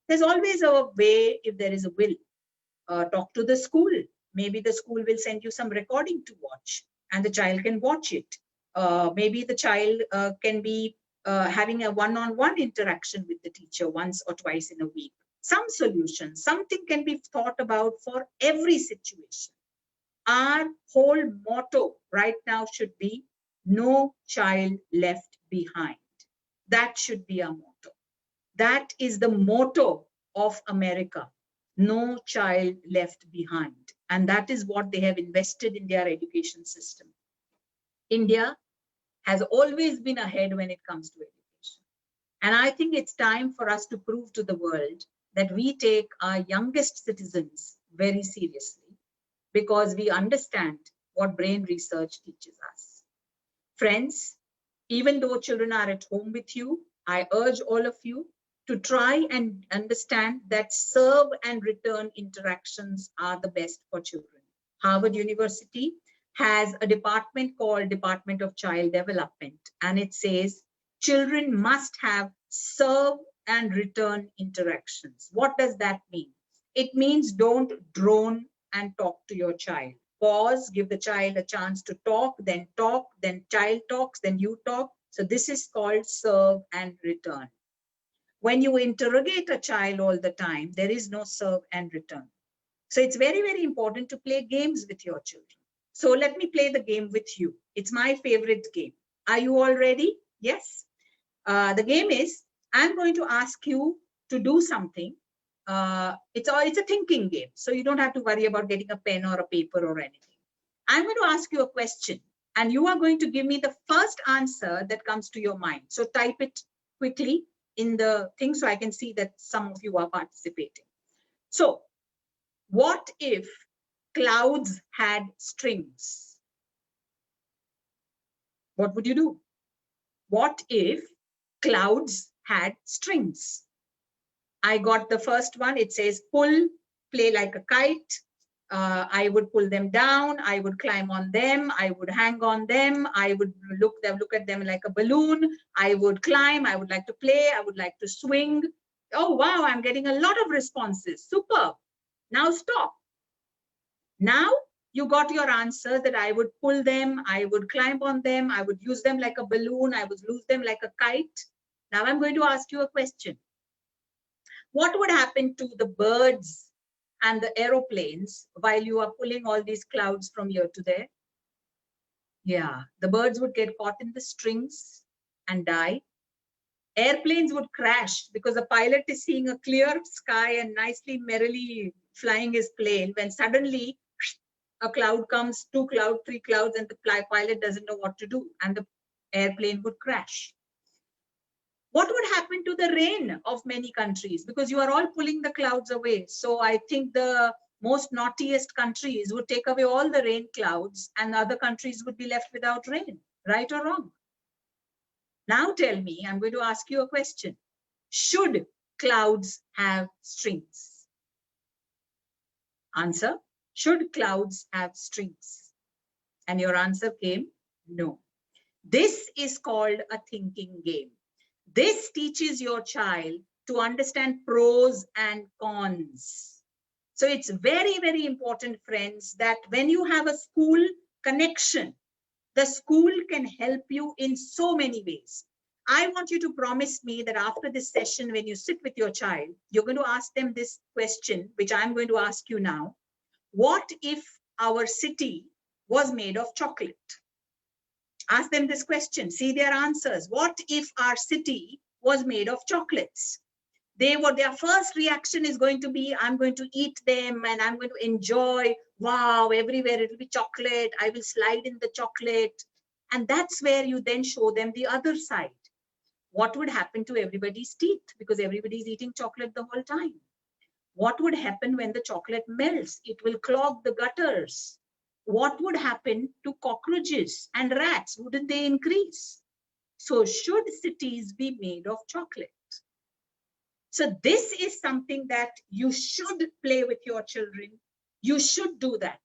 There's always a way if there is a will. Talk to the school. Maybe the school will send you some recording to watch and the child can watch it. Maybe the child can be having a one-on-one interaction with the teacher once or twice in a week. Some solution, something can be thought about for every situation. Our whole motto right now should be no child left behind. That should be our motto. That is the motto of America. No child left behind. And that is what they have invested in their education system. India has always been ahead when it comes to education. And I think it's time for us to prove to the world that we take our youngest citizens very seriously because we understand what brain research teaches us. Friends, even though children are at home with you, I urge all of you to try and understand that serve and return interactions are the best for children. Harvard University has a department called Department of Child Development, and it says children must have serve and return interactions. What does that mean? It means don't drone and talk to your child. Pause, give the child a chance to talk, then child talks, then you talk. So this is called serve and return. When you interrogate a child all the time, there is no serve and return. So it's very, very important to play games with your children. So let me play the game with you. It's my favorite game. Are you all ready? Yes. The game is, I'm going to ask you to do something. It's a thinking game. So you don't have to worry about getting a pen or a paper or anything. I'm going to ask you a question and you are going to give me the first answer that comes to your mind. So type it quickly in the thing so I can see that some of you are participating. So what if clouds had strings? What would you do? What if clouds had strings? I got the first one. It says pull, play like a kite. I would pull them down. I would climb on them. I would hang on them. I would look at them like a balloon. I would climb. I would like to play. I would like to swing. Oh, wow, I'm getting a lot of responses. Super. Now stop. Now you got your answer that I would pull them. I would climb on them. I would use them like a balloon. I would use them like a kite. Now I'm going to ask you a question. What would happen to the birds and the aeroplanes while you are pulling all these clouds from here to there? Yeah, the birds would get caught in the strings and die. Airplanes would crash because the pilot is seeing a clear sky and nicely, merrily flying his plane when suddenly a cloud comes, 2 clouds, 3 clouds, and the pilot doesn't know what to do, and the airplane would crash. What would happen to the rain of many countries? Because you are all pulling the clouds away. So I think the most naughtiest countries would take away all the rain clouds and other countries would be left without rain. Right or wrong? Now tell me, I'm going to ask you a question. Should clouds have strings? Answer, should clouds have strings? And your answer came, no. This is called a thinking game. This teaches your child to understand pros and cons. So it's very, very important, friends, that when you have a school connection, the school can help you in so many ways. I want you to promise me that after this session, when you sit with your child, you're going to ask them this question, which I'm going to ask you now. What if our city was made of chocolate? Ask them this question, see their answers. What if our city was made of chocolates? Their first reaction is going to be, I'm going to eat them and I'm going to enjoy. Wow, everywhere it will be chocolate. I will slide in the chocolate. And that's where you then show them the other side. What would happen to everybody's teeth? Because everybody's eating chocolate the whole time. What would happen when the chocolate melts? It will clog the gutters. What would happen to cockroaches and rats? Wouldn't they increase? So should cities be made of chocolate? So this is something that you should play with your children. You should do that.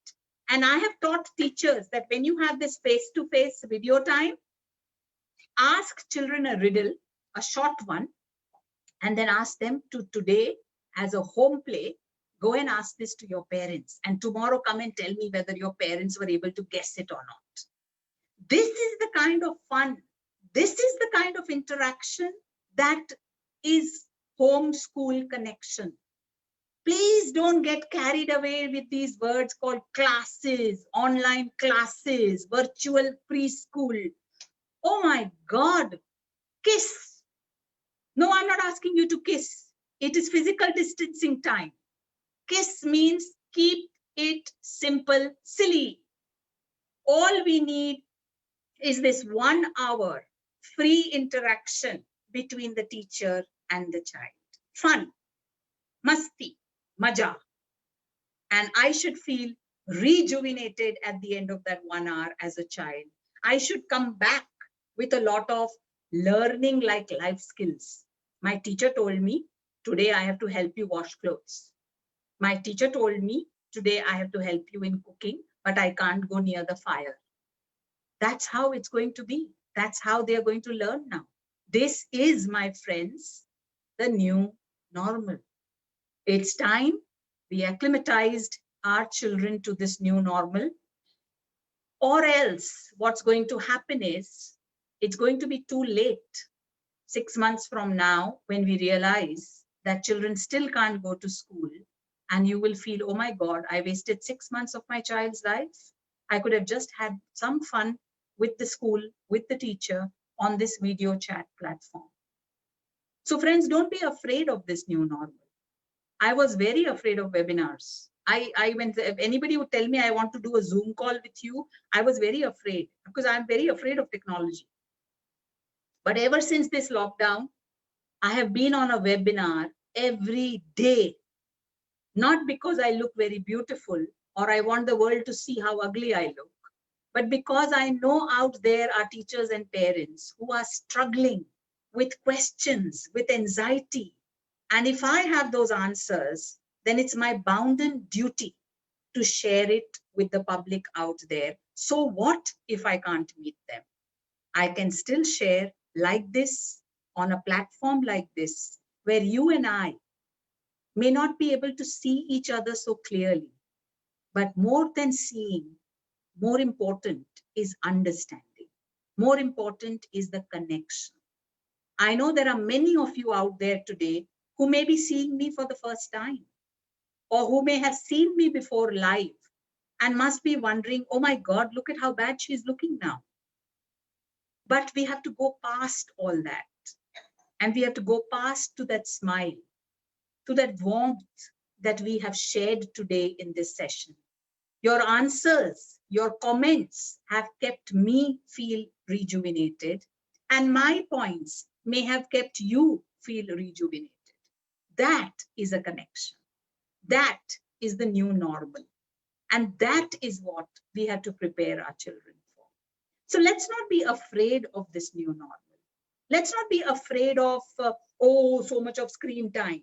And I have taught teachers that when you have this face-to-face video time, ask children a riddle, a short one, and then ask them to today as a home play, go and ask this to your parents. And tomorrow come and tell me whether your parents were able to guess it or not. This is the kind of fun. This is the kind of interaction that is homeschool connection. Please don't get carried away with these words called classes, online classes, virtual preschool. Oh my God, KISS. No, I'm not asking you to kiss. It is physical distancing time. Kiss means keep it simple, silly. All we need is this 1 hour free interaction between the teacher and the child. Fun, masti, maja. And I should feel rejuvenated at the end of that 1 hour as a child. I should come back with a lot of learning like life skills. My teacher told me, today I have to help you wash clothes. My teacher told me, today I have to help you in cooking, but I can't go near the fire. That's how it's going to be. That's how they're going to learn now. This is, my friends, the new normal. It's time we acclimatized our children to this new normal, or else what's going to happen is it's going to be too late 6 months from now when we realize that children still can't go to school, and you will feel, oh my God, I wasted 6 months of my child's life. I could have just had some fun with the school, with the teacher on this video chat platform. So friends, don't be afraid of this new normal. I was very afraid of webinars. If anybody would tell me I want to do a Zoom call with you, I was very afraid because I'm very afraid of technology. But ever since this lockdown, I have been on a webinar every day, not because I look very beautiful or I want the world to see how ugly I look, but because I know out there are teachers and parents who are struggling with questions, with anxiety. And if I have those answers, then it's my bounden duty to share it with the public out there. So what if I can't meet them? I can still share like this on a platform like this, where you and I may not be able to see each other so clearly, but more than seeing, more important is understanding. More important is the connection. I know there are many of you out there today who may be seeing me for the first time, or who may have seen me before live and must be wondering, oh my God, look at how bad she's looking now. But we have to go past all that. And we have to go past to that smile, to that warmth that we have shared today in this session. Your answers, your comments have kept me feel rejuvenated, and my points may have kept you feel rejuvenated. That is a connection. That is the new normal. And that is what we have to prepare our children for. So let's not be afraid of this new normal. Let's not be afraid of, so much of screen time.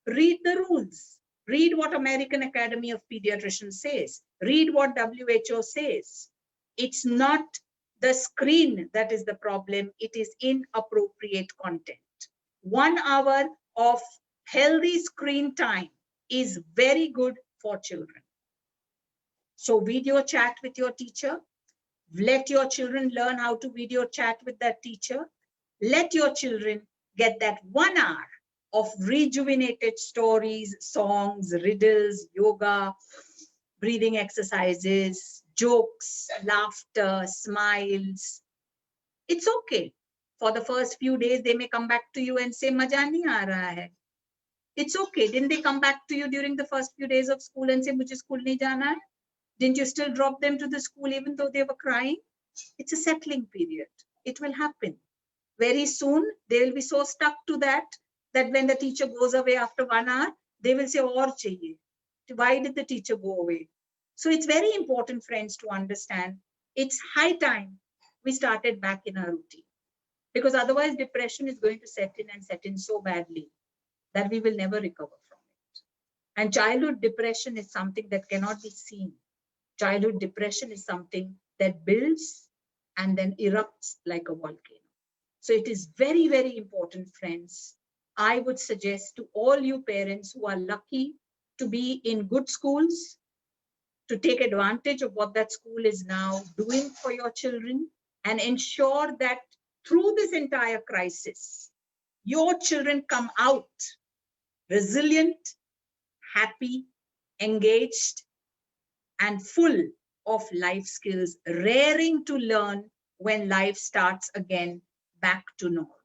Read the rules. Read what American Academy of Pediatricians says. Read what WHO says. It's not the screen that is the problem. It is inappropriate content. 1 hour of healthy screen time is very good for children. So video chat with your teacher. Let your children learn how to video chat with that teacher. Let your children get that 1 hour of rejuvenated stories, songs, riddles, yoga, breathing exercises, jokes, laughter, smiles. It's okay. For the first few days, they may come back to you and say, "Maja nahi aa raha hai." It's okay. Didn't they come back to you during the first few days of school and say, "Mujhe school nahi jana hai"? Didn't you still drop them to the school even though they were crying? It's a settling period. It will happen. Very soon, they will be so stuck to that when the teacher goes away after 1 hour, they will say, "Aur chahiye." Why did the teacher go away? So it's very important, friends, to understand it's high time we started back in our routine. Because otherwise, depression is going to set in so badly that we will never recover from it. And childhood depression is something that cannot be seen. Childhood depression is something that builds and then erupts like a volcano. So it is very, very important, friends. I would suggest to all you parents who are lucky to be in good schools, to take advantage of what that school is now doing for your children and ensure that through this entire crisis, your children come out resilient, happy, engaged, and full of life skills, raring to learn when life starts again back to normal.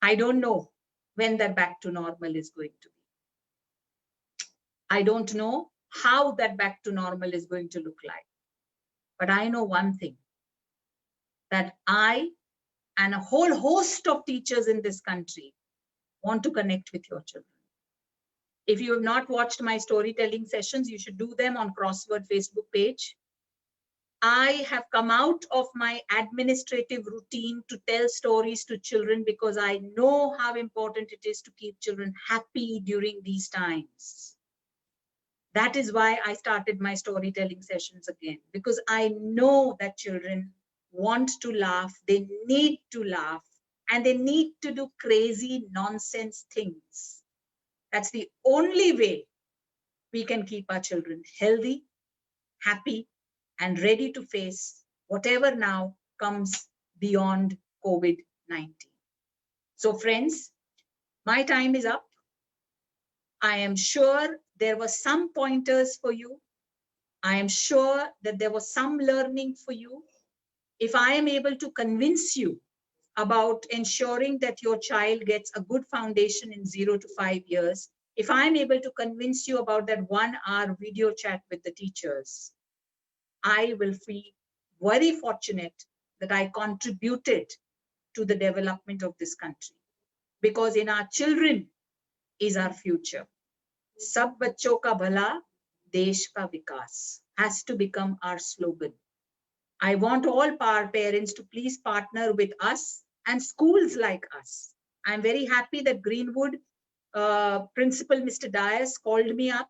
I don't know when that back to normal is going to be. I don't know how that back to normal is going to look like. But I know one thing, that I and a whole host of teachers in this country want to connect with your children. If you have not watched my storytelling sessions, you should do them on Crossword Facebook page. I have come out of my administrative routine to tell stories to children because I know how important it is to keep children happy during these times. That is why I started my storytelling sessions again, because I know that children want to laugh, they need to laugh, and they need to do crazy nonsense things. That's the only way we can keep our children healthy, happy, and ready to face whatever now comes beyond COVID-19. So friends, my time is up. I am sure there were some pointers for you. I am sure that there was some learning for you. If I am able to convince you about ensuring that your child gets a good foundation in 0 to 5 years, if I'm able to convince you about that 1 hour video chat with the teachers, I will feel very fortunate that I contributed to the development of this country. Because in our children is our future. Sab bachcho ka bhala, desh ka vikas has to become our slogan. I want all parents to please partner with us and schools like us. I'm very happy that Greenwood Principal Mr. Dias called me up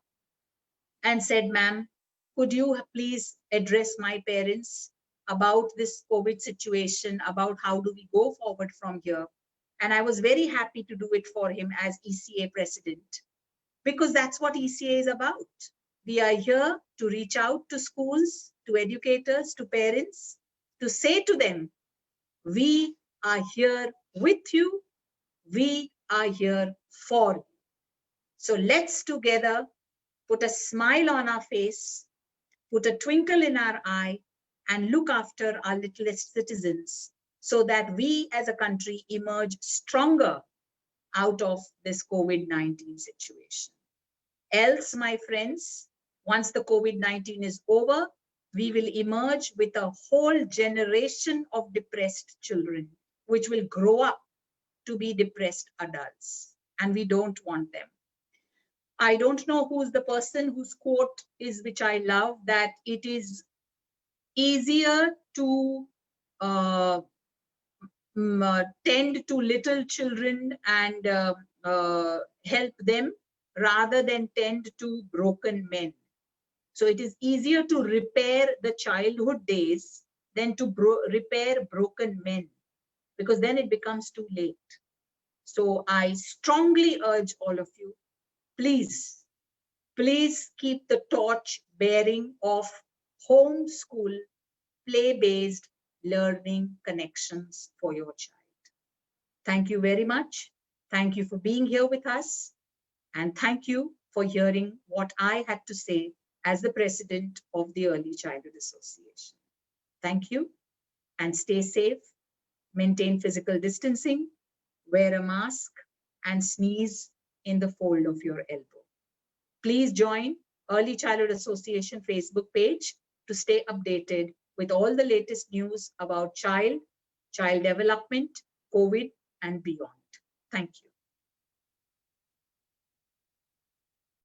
and said, ma'am, could you please address my parents about this COVID situation, about how do we go forward from here? And I was very happy to do it for him as E.C.A president, because that's what E.C.A is about. We are here to reach out to schools, to educators, to parents, to say to them, we are here with you, we are here for you. So let's together put a smile on our face, put a twinkle in our eye, and look after our littlest citizens so that we as a country emerge stronger out of this COVID-19 situation. Else, my friends, once the COVID-19 is over, we will emerge with a whole generation of depressed children, which will grow up to be depressed adults, and we don't want them. I don't know who's the person whose quote is, which I love, that it is easier to tend to little children and help them rather than tend to broken men. So it is easier to repair the childhood days than to repair broken men, because then it becomes too late. So I strongly urge all of you, please keep the torch bearing of homeschool, play-based learning connections for your child. Thank you very much. Thank you for being here with us. And thank you for hearing what I had to say as the president of the Early Childhood Association. Thank you, and stay safe, maintain physical distancing, wear a mask, and sneeze in the fold of your elbow. Please join Early Childhood Association Facebook page to stay updated with all the latest news about child development, COVID, and beyond. Thank you.